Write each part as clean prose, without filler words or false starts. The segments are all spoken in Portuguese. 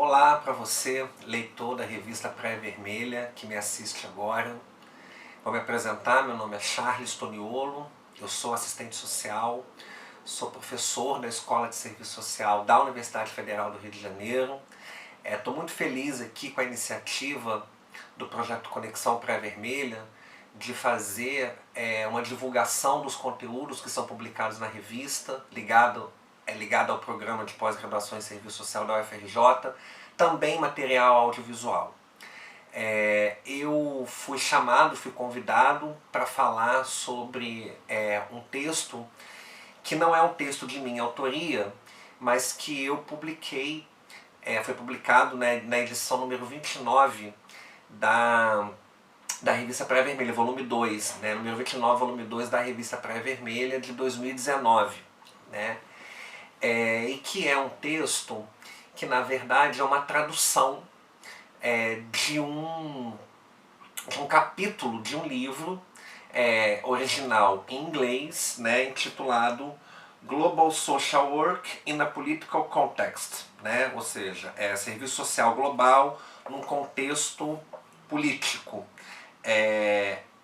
Olá para você, leitor da revista Praia Vermelha, que me assiste agora. Vou me apresentar, meu nome é Charles Toniolo, eu sou assistente social, sou professor da Escola de Serviço Social da Universidade Federal do Rio de Janeiro. Estou muito feliz aqui com a iniciativa do projeto Conexão Praia Vermelha de fazer uma divulgação dos conteúdos que são publicados na revista, ligado ao programa de pós-graduação em Serviço Social da UFRJ, também material audiovisual. Eu fui convidado para falar sobre um texto que não é um texto de minha autoria, mas que eu publiquei, foi publicado na edição número 29 da revista Praia Vermelha, volume 2, número 29, volume 2 da revista Praia Vermelha de 2019. E que é um texto que na verdade é uma tradução de um capítulo de um livro original em inglês, intitulado Global Social Work in a Political Context, ou seja, serviço social global num contexto político.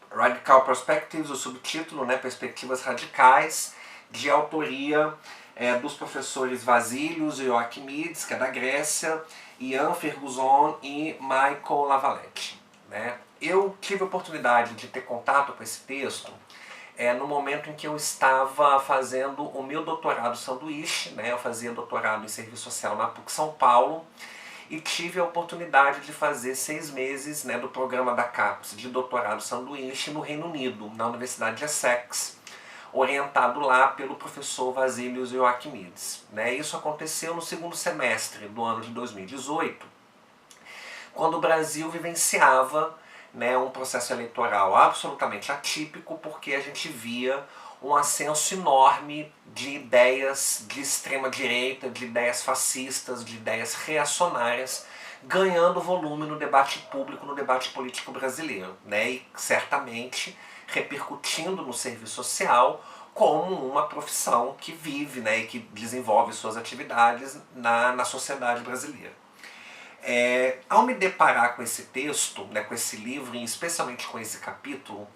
Radical Perspectives, o subtítulo, Perspectivas Radicais, de autoria dos professores Vasilios e Ioaquimides, que é da Grécia, Ian Ferguson e Michael Lavalette. Eu tive a oportunidade de ter contato com esse texto no momento em que eu estava fazendo o meu doutorado sanduíche, eu fazia doutorado em Serviço Social na PUC São Paulo, e tive a oportunidade de fazer 6 meses do programa da CAPES de doutorado sanduíche no Reino Unido, na Universidade de Essex, orientado lá pelo professor Vasilios Ioaquimides. Isso aconteceu no segundo semestre do ano de 2018, quando o Brasil vivenciava um processo eleitoral absolutamente atípico, porque a gente via um ascenso enorme de ideias de extrema-direita, de ideias fascistas, de ideias reacionárias, ganhando volume no debate público, no debate político brasileiro, e certamente repercutindo no serviço social como uma profissão que vive e que desenvolve suas atividades na sociedade brasileira. Ao me deparar com esse texto, com esse livro, e especialmente com esse capítulo,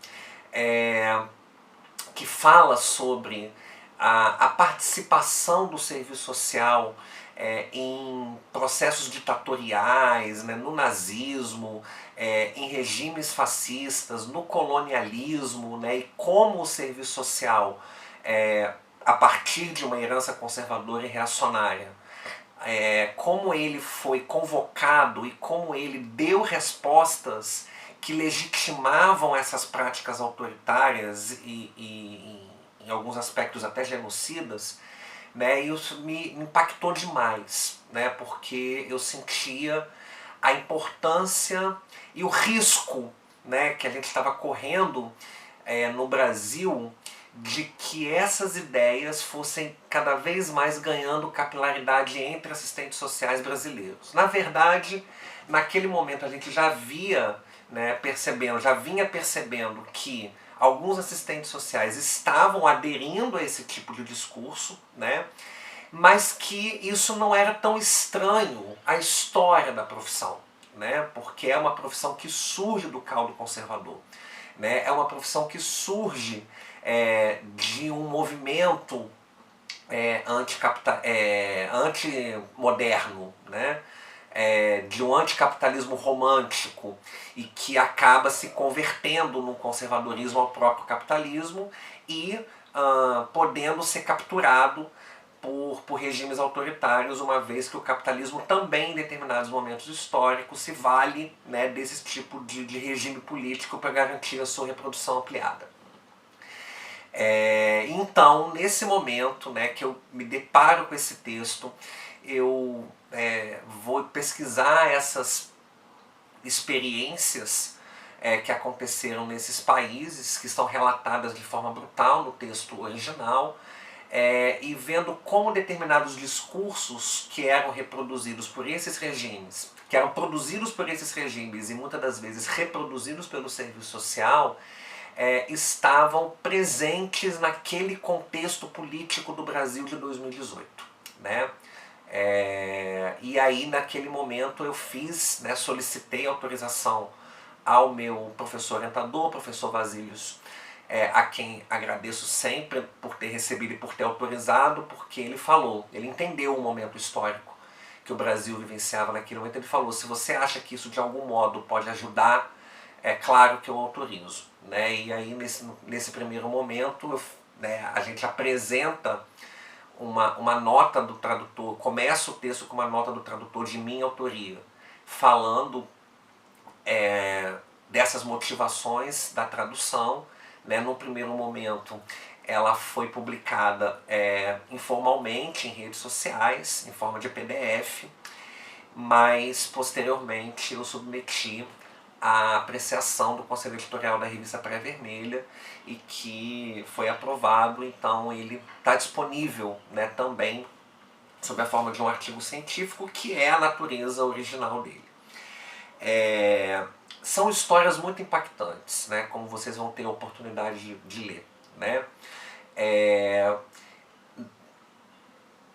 que fala sobre a participação do serviço social em processos ditatoriais, no nazismo, em regimes fascistas, no colonialismo, e como o serviço social, a partir de uma herança conservadora e reacionária, como ele foi convocado e como ele deu respostas que legitimavam essas práticas autoritárias e em alguns aspectos até genocidas, isso me impactou demais, porque eu sentia a importância e o risco que a gente estava correndo no Brasil de que essas ideias fossem cada vez mais ganhando capilaridade entre assistentes sociais brasileiros. Na verdade, naquele momento a gente já vinha percebendo que alguns assistentes sociais estavam aderindo a esse tipo de discurso, mas que isso não era tão estranho à história da profissão, porque é uma profissão que surge do caldo conservador, é uma profissão que surge de um movimento antimoderno, de um anticapitalismo romântico, e que acaba se convertendo num conservadorismo ao próprio capitalismo e podendo ser capturado por regimes autoritários, uma vez que o capitalismo também, em determinados momentos históricos, se vale desse tipo de regime político para garantir a sua reprodução ampliada. Então, nesse momento que eu me deparo com esse texto, eu vou pesquisar essas experiências que aconteceram nesses países, que estão relatadas de forma brutal no texto original, e vendo como determinados discursos que eram reproduzidos por esses regimes, que eram produzidos por esses regimes e muitas das vezes reproduzidos pelo serviço social, estavam presentes naquele contexto político do Brasil de 2018. E aí naquele momento eu fiz, né, solicitei autorização ao meu professor orientador, o professor Vasílios, a quem agradeço sempre por ter recebido e por ter autorizado, porque ele falou, ele entendeu o momento histórico que o Brasil vivenciava naquele momento. Ele falou: se você acha que isso de algum modo pode ajudar, é claro que eu autorizo, né? E aí nesse primeiro momento, né, a gente apresenta uma nota do tradutor, começa o texto com uma nota do tradutor de minha autoria, falando dessas motivações da tradução, né? No primeiro momento ela foi publicada informalmente em redes sociais, em forma de PDF, mas posteriormente eu submeti à apreciação do Conselho Editorial da revista Praia Vermelha e que foi aprovado. Então ele está disponível, né, também sob a forma de um artigo científico, que é a natureza original dele. São histórias muito impactantes, né, como vocês vão ter a oportunidade de ler, né?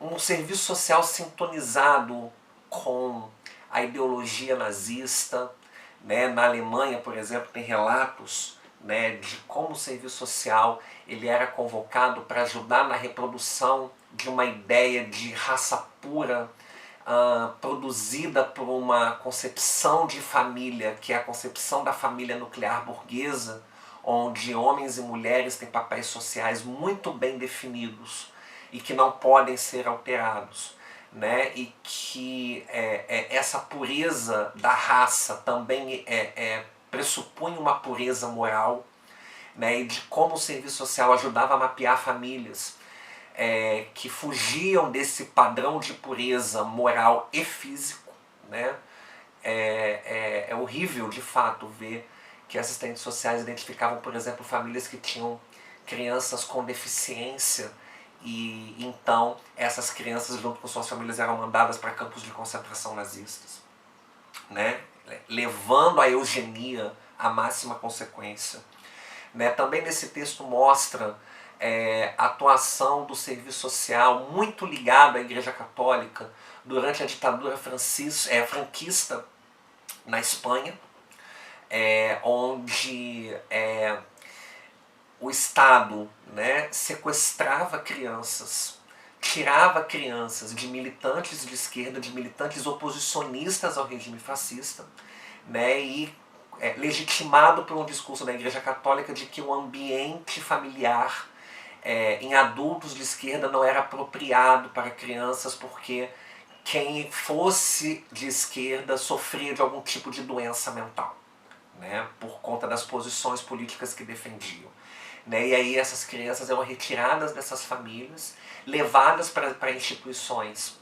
Um serviço social sintonizado com a ideologia nazista, né? Na Alemanha, por exemplo, tem relatos, né, de como o serviço social ele era convocado para ajudar na reprodução de uma ideia de raça pura, produzida por uma concepção de família, que é a concepção da família nuclear burguesa, onde homens e mulheres têm papéis sociais muito bem definidos e que não podem ser alterados, né? E que essa pureza da raça também pressupunha uma pureza moral, né? E de como o serviço social ajudava a mapear famílias que fugiam desse padrão de pureza moral e físico, né? É horrível, de fato, ver que assistentes sociais identificavam, por exemplo, famílias que tinham crianças com deficiência e então essas crianças, junto com suas famílias, eram mandadas para campos de concentração nazistas, né? Levando a eugenia à máxima consequência, né? Também nesse texto mostra a atuação do serviço social muito ligado à Igreja Católica durante a ditadura franquista na Espanha, onde o Estado, né, sequestrava crianças, tirava crianças de militantes de esquerda, de militantes oposicionistas ao regime fascista, né, e legitimado por um discurso da Igreja Católica de que o ambiente familiar em adultos de esquerda não era apropriado para crianças porque quem fosse de esquerda sofria de algum tipo de doença mental, né, por conta das posições políticas que defendiam. Né, e aí essas crianças eram retiradas dessas famílias, levadas para instituições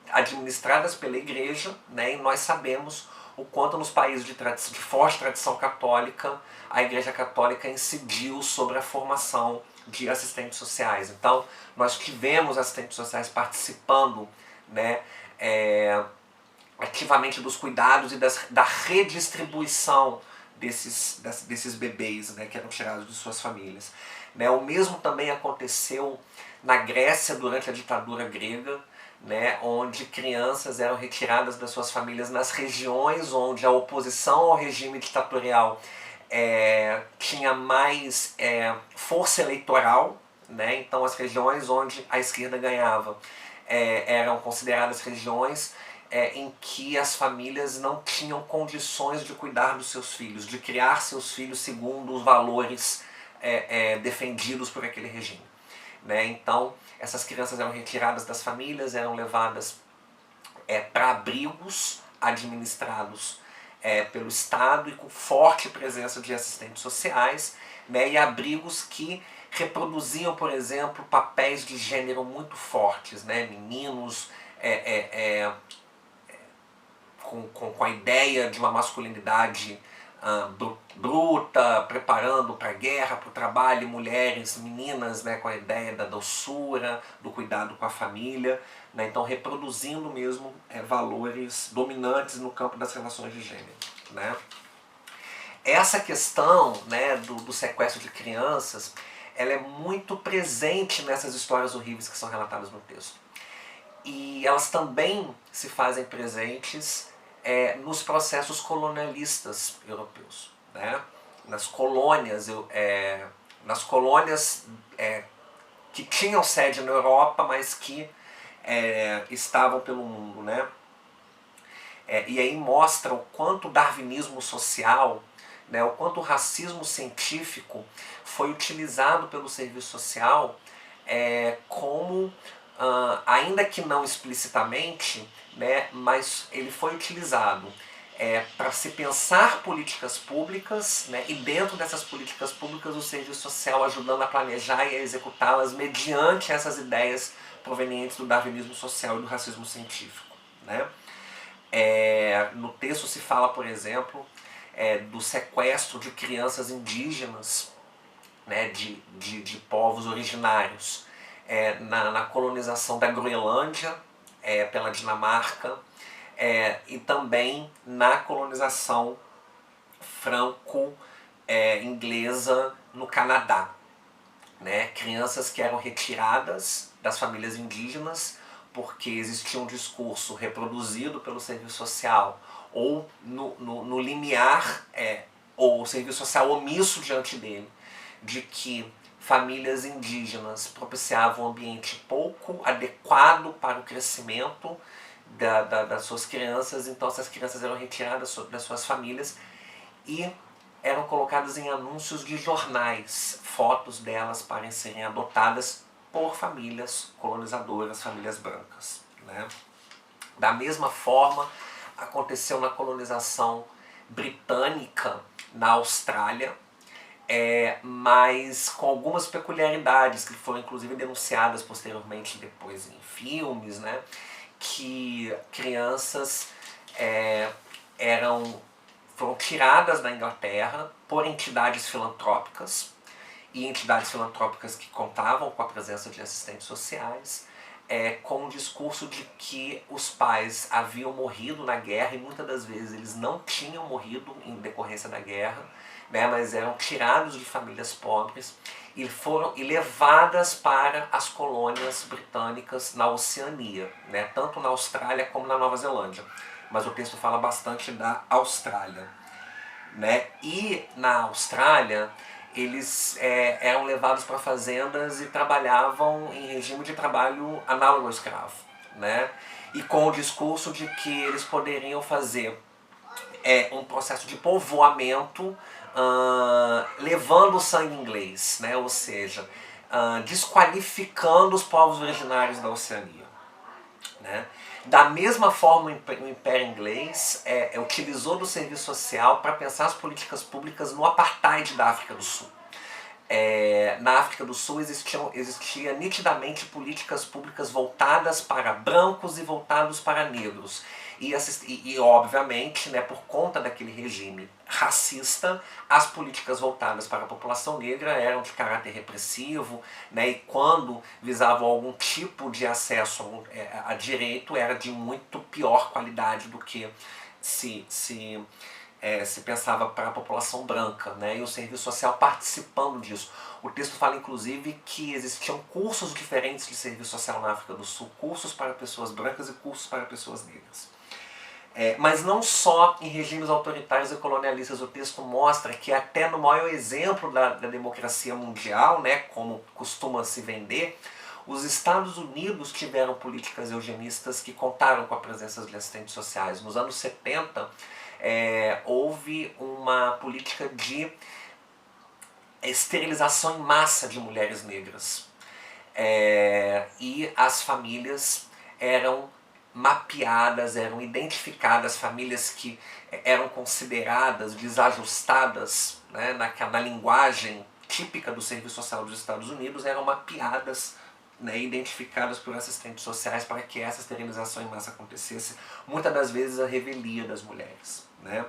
administradas pela igreja, né, e nós sabemos o quanto nos países de forte tradição católica a Igreja Católica incidiu sobre a formação de assistentes sociais. Então nós tivemos assistentes sociais participando, né, ativamente dos cuidados e da redistribuição desses bebês, né, que eram tirados de suas famílias. Né, o mesmo também aconteceu na Grécia durante a ditadura grega, né, onde crianças eram retiradas das suas famílias nas regiões onde a oposição ao regime ditatorial tinha mais força eleitoral, né, então as regiões onde a esquerda ganhava eram consideradas regiões em que as famílias não tinham condições de cuidar dos seus filhos, de criar seus filhos segundo os valores defendidos por aquele regime. Né? Então, essas crianças eram retiradas das famílias, eram levadas para abrigos administrados pelo Estado e com forte presença de assistentes sociais, né? E abrigos que reproduziam, por exemplo, papéis de gênero muito fortes, né? Meninos com a ideia de uma masculinidade bruta, preparando para a guerra, para o trabalho, mulheres, meninas, né, com a ideia da doçura, do cuidado com a família, né, então reproduzindo mesmo valores dominantes no campo das relações de gênero. Né. Essa questão, né, do sequestro de crianças, ela é muito presente nessas histórias horríveis que são relatadas no texto. e elas também se fazem presentes nos processos colonialistas europeus, né? Nas colônias, que tinham sede na Europa, mas que estavam pelo mundo, né? E aí mostra o quanto o darwinismo social, né, o quanto o racismo científico foi utilizado pelo serviço social como, ainda que não explicitamente, né, mas ele foi utilizado para se pensar políticas públicas, né, e dentro dessas políticas públicas o serviço social ajudando a planejar e a executá-las mediante essas ideias provenientes do darwinismo social e do racismo científico, né? No texto se fala, por exemplo, do sequestro de crianças indígenas, né, de povos originários, na colonização da Groenlândia pela Dinamarca, e também na colonização franco-inglesa no Canadá. Né? Crianças que eram retiradas das famílias indígenas porque existia um discurso reproduzido pelo serviço social ou no limiar, ou o serviço social omisso diante dele, de que famílias indígenas propiciavam um ambiente pouco adequado para o crescimento das suas crianças, então essas crianças eram retiradas das suas famílias e eram colocadas em anúncios de jornais, fotos delas para serem adotadas por famílias colonizadoras, famílias brancas, né? Da mesma forma, aconteceu na colonização britânica na Austrália, mas com algumas peculiaridades que foram inclusive denunciadas posteriormente depois em filmes, né? Que crianças foram tiradas da Inglaterra por entidades filantrópicas, e entidades filantrópicas que contavam com a presença de assistentes sociais, com o discurso de que os pais haviam morrido na guerra, e muitas das vezes eles não tinham morrido em decorrência da guerra, né, mas eram tirados de famílias pobres e foram levadas para as colônias britânicas na Oceania, né, tanto na Austrália como na Nova Zelândia. Mas o texto fala bastante da Austrália, né? E na Austrália eles eram levados para fazendas e trabalhavam em regime de trabalho análogo ao escravo, né? E com o discurso de que eles poderiam fazer um processo de povoamento levando o sangue inglês, né? Ou seja, desqualificando os povos originários da Oceania, né? Da mesma forma, o Império Inglês utilizou do serviço social para pensar as políticas públicas no apartheid da África do Sul. Na África do Sul existia nitidamente políticas públicas voltadas para brancos e voltadas para negros. E obviamente, né, por conta daquele regime racista, as políticas voltadas para a população negra eram de caráter repressivo, né, e quando visavam algum tipo de acesso a direito era de muito pior qualidade do que se pensava para a população branca, né, e o serviço social participando disso. O texto fala inclusive que existiam cursos diferentes de serviço social na África do Sul, cursos para pessoas brancas e cursos para pessoas negras. Mas não só em regimes autoritários e colonialistas, o texto mostra que até no maior exemplo da democracia mundial, né, como costuma se vender, os Estados Unidos tiveram políticas eugenistas que contaram com a presença de assistentes sociais. Nos anos 70, houve uma política de esterilização em massa de mulheres negras. E as famílias eram mapeadas, eram identificadas, famílias que eram consideradas desajustadas, né, na linguagem típica do serviço social dos Estados Unidos, eram mapeadas, né, identificadas por assistentes sociais para que essa esterilização em massa acontecesse, muitas das vezes a revelia das mulheres, né?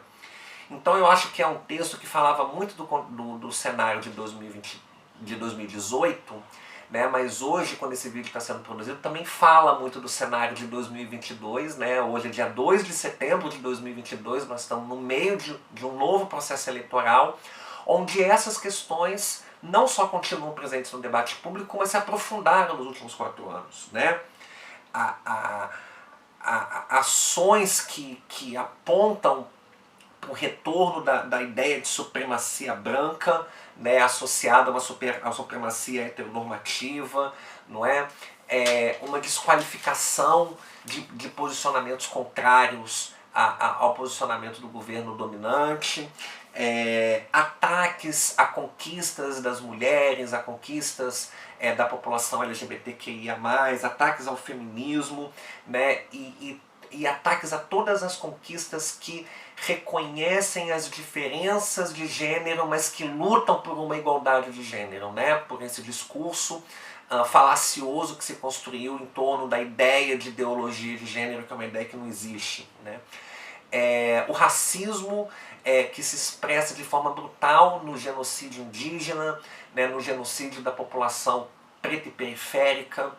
Então eu acho que é um texto que falava muito do cenário de 2018, né, mas hoje, quando esse vídeo está sendo produzido, também fala muito do cenário de 2022, né? Hoje é dia 2 de setembro de 2022, nós estamos no meio de um novo processo eleitoral, onde essas questões não só continuam presentes no debate público, mas se aprofundaram nos últimos 4 anos, né? ações que apontam para o retorno da ideia de supremacia branca, né, associada a uma supremacia heteronormativa, não é? Uma desqualificação de posicionamentos contrários ao posicionamento do governo dominante, ataques a conquistas das mulheres, a conquistas da população LGBTQIA+, ataques ao feminismo, né, e ataques a todas as conquistas que reconhecem as diferenças de gênero, mas que lutam por uma igualdade de gênero, né, por esse discurso falacioso que se construiu em torno da ideia de ideologia de gênero, que é uma ideia que não existe, né. O racismo que se expressa de forma brutal no genocídio indígena, né, no genocídio da população preta e periférica,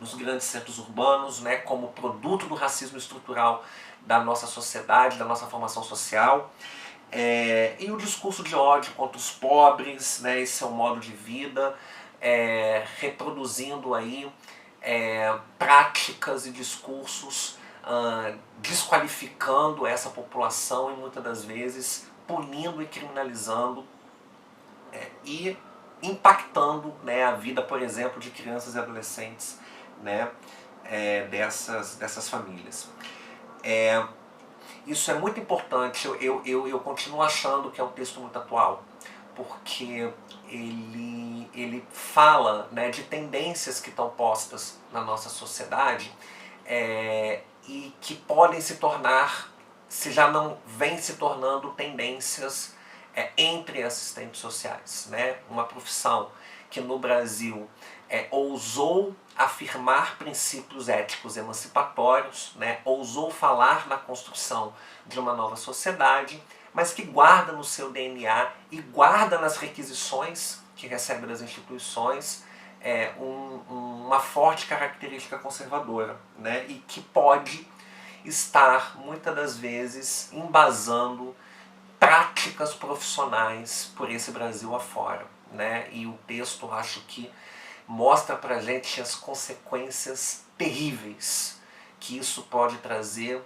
nos grandes centros urbanos, né, como produto do racismo estrutural da nossa sociedade, da nossa formação social. E o discurso de ódio contra os pobres, né, esse é um modo de vida, reproduzindo aí práticas e discursos desqualificando essa população e muitas das vezes punindo e criminalizando e impactando, né, a vida, por exemplo, de crianças e adolescentes, né, dessas famílias. Isso é muito importante, eu continuo achando que é um texto muito atual, porque ele fala, né, de tendências que estão postas na nossa sociedade e que podem se tornar, se já não vem se tornando, tendências entre assistentes sociais, né? Uma profissão que no Brasil ousou afirmar princípios éticos emancipatórios, né? Ousou falar na construção de uma nova sociedade, mas que guarda no seu DNA e guarda nas requisições que recebe das instituições uma forte característica conservadora, né? E que pode estar, muitas das vezes, embasando práticas profissionais por esse Brasil afora, né? E o texto, acho que mostra pra gente as consequências terríveis que isso pode trazer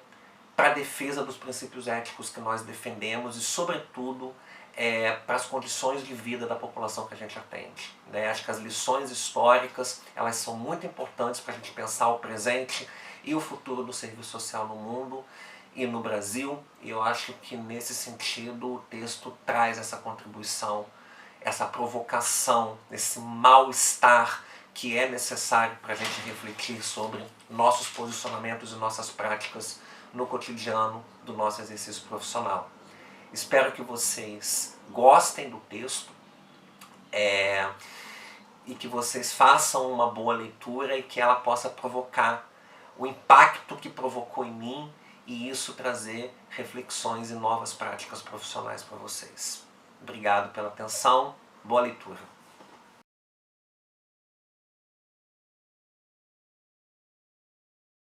para a defesa dos princípios éticos que nós defendemos e, sobretudo, para as condições de vida da população que a gente atende, né? Acho que as lições históricas, elas são muito importantes para a gente pensar o presente e o futuro do serviço social no mundo e no Brasil, e eu acho que nesse sentido o texto traz essa contribuição, essa provocação, esse mal-estar que é necessário para a gente refletir sobre nossos posicionamentos e nossas práticas no cotidiano do nosso exercício profissional. Espero que vocês gostem do texto e que vocês façam uma boa leitura e que ela possa provocar o impacto que provocou em mim e isso trazer reflexões e novas práticas profissionais para vocês. Obrigado pela atenção, boa leitura.